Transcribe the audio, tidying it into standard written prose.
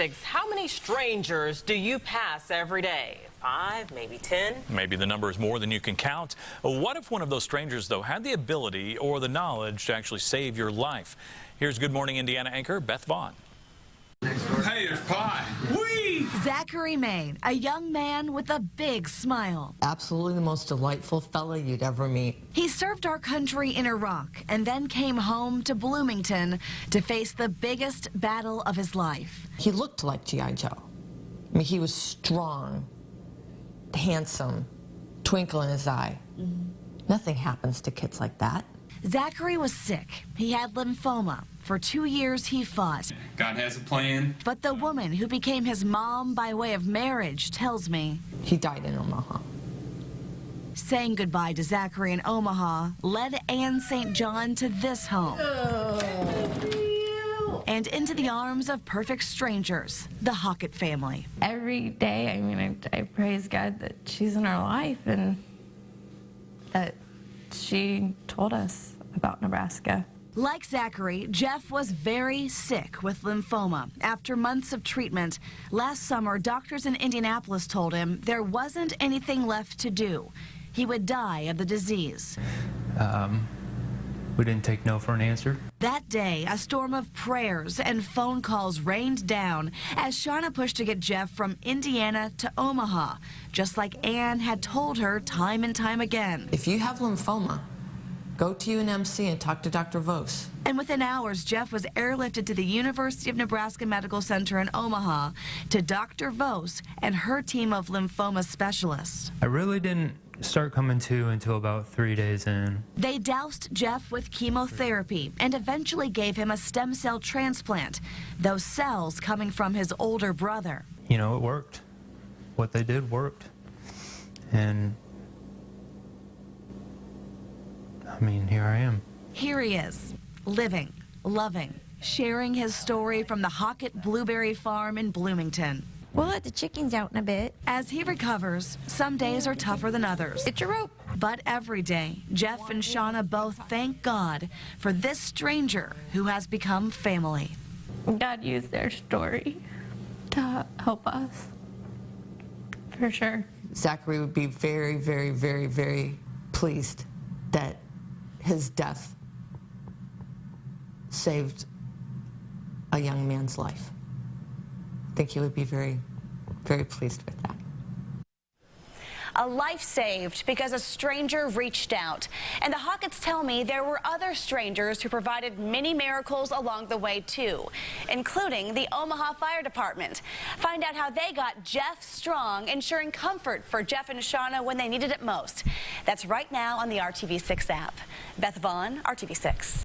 6. How many strangers do you pass every day? 5, maybe 10? Maybe the number is more than you can count. What if one of those strangers, though, had the ability or the knowledge to actually save your life? Here's Good Morning Indiana anchor Beth Vaughn. Hey, there's pie. Whee! Zachary Maine, a young man with a big smile. Absolutely the most delightful fella you'd ever meet. He served our country in Iraq and then came home to Bloomington to face the biggest battle of his life. He looked like G.I. Joe. I mean, he was strong, handsome, twinkle in his eye. Nothing happens to kids like that. Zachary was sick. He had lymphoma. For 2 years, he fought. God has a plan. But the woman who became his mom by way of marriage tells me He died in Omaha. saying goodbye to Zachary in Omaha led Ann St. John to this home. And into the arms of perfect strangers, the Hockett family. Every day, I mean, I praise God that she's in our life and that she told us about Nebraska. Like Zachary, Jeff was very sick with lymphoma. After months of treatment, last summer, doctors in Indianapolis told him there wasn't anything left to do. He would die of the disease. We didn't take no for an answer. That day, a storm of prayers and phone calls rained down as Shauna pushed to get Jeff from Indiana to Omaha, just like Ann had told her time and time again. If you have lymphoma, go to UNMC and talk to Dr. Vos. And within hours, Jeff was airlifted to the University of Nebraska Medical Center in Omaha to Dr. Vos and her team of lymphoma specialists. I really didn't start coming to until about 3 days in. They doused Jeff with chemotherapy and eventually gave him a stem cell transplant, those cells coming from his older brother. You know, it worked. What they did worked. And I mean, here I am. Here he is, living, loving, sharing his story from the Hockett Blueberry Farm in Bloomington. We'll let the chickens out in a bit. As he recovers, some days are tougher than others. Get your rope. But every day, Jeff and Shauna both thank God for this stranger who has become family. God used their story to help us, for sure. Zachary would be very, very, very, very pleased that his death saved a young man's life. I think he would be very, very pleased with that. A life saved because a stranger reached out. And the Hocketts tell me there were other strangers who provided many miracles along the way too, including the Omaha Fire Department. Find out how they got Jeff strong, ensuring comfort for Jeff and Shauna when they needed it most. That's right now on the RTV6 app. Beth Vaughn, RTV6.